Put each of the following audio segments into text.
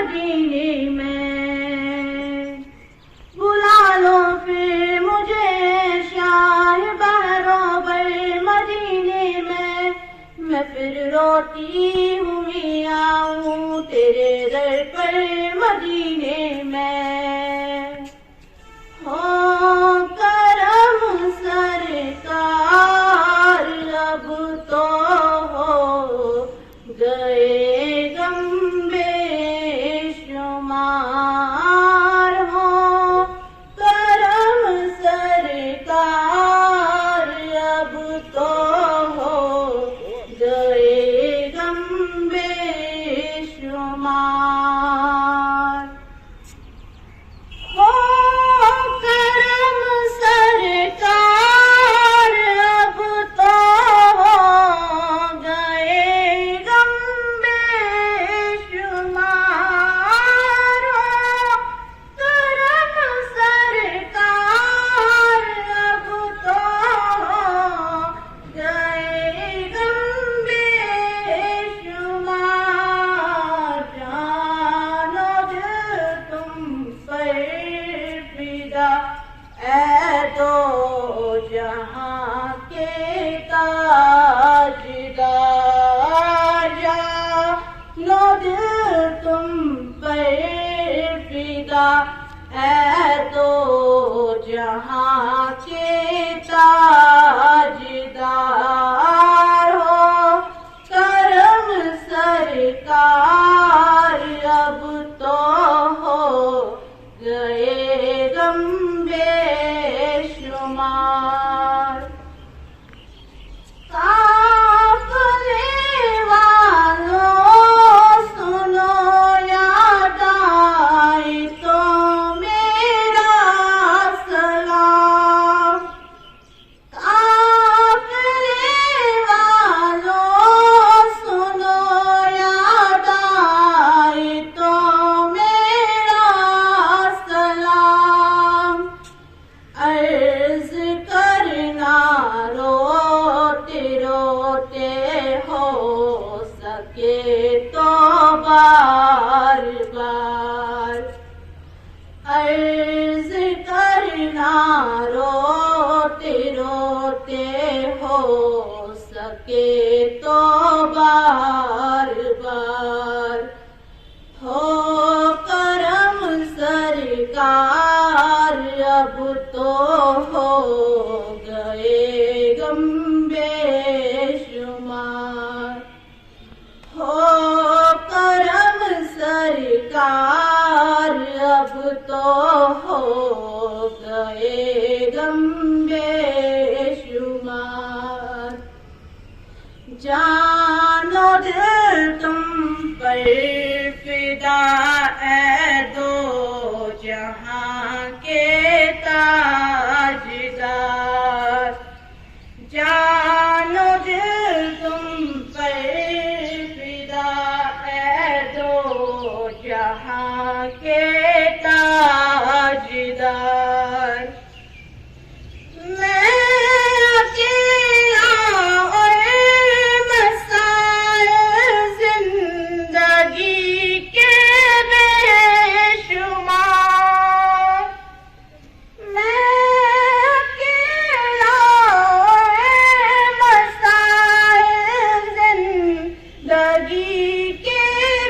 मदीने में। बुला लो फिर मुझे शाह बहरोबर मदीने में, मैं फिर रोती हुई आऊं तेरे दर पर मदीने में। हो करम सरकार अब तो हो गए गम बेशुमार। हो करम सरकार अब तो हो गए गम बेशुमार। हो करम सरकार अब तो हो गए गम बेशुमार। हो करम सरकार अब तो हो गए गम बेशुमार। जानो दिल तुम पर फिदा ऐ दो जहां के ताजदार। जानो दिल तुम पर फिदा ऐ दो जहां के ताजदार। हो करम सरकार अब तो हो गए गम बेशुमार। काफिले वालों सुनो याद आए तो मेरा सलाम। काफिले वालों सुनो याद आए तो मेरा सलाम। अर्ज करना रोते रोते हो सके तो बार बार। अर्ज करना रोते रोते हो सके तो बार बार। हो करम सरकार अब तो हो गए गम बेशुमार। हो करम सरकार अब तो हो गए गम बेशुमार। जानो दिल तुम पर फिदा ऐ दो जहां के ताजदार। जानो दिल तुम पर फिदा ऐ दो जहां के ताजदार। मैं अकेला और मसाइल जिंदगी के बेशुमार। मैं अकेला और मसाइल जिंदगी के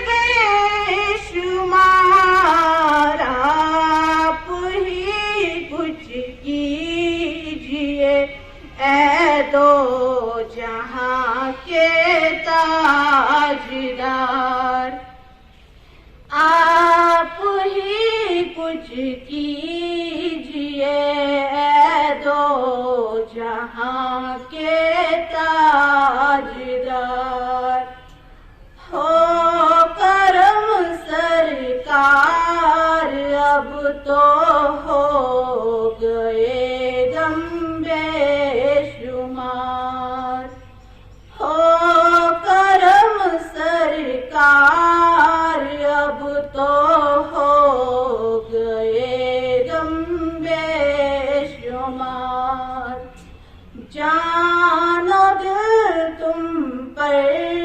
बेशुमार। आप ही कुछ कीजिए ऐ दो जहां के ताजदार। आप ही कुछ कीजिए ऐ दो जहां के ताजदार। हो करम सरकार अब तो हो गए गम बेशुमार। हो करम सरकार अब तो हो गए गम बेशुमार। जानो दिल तुम पर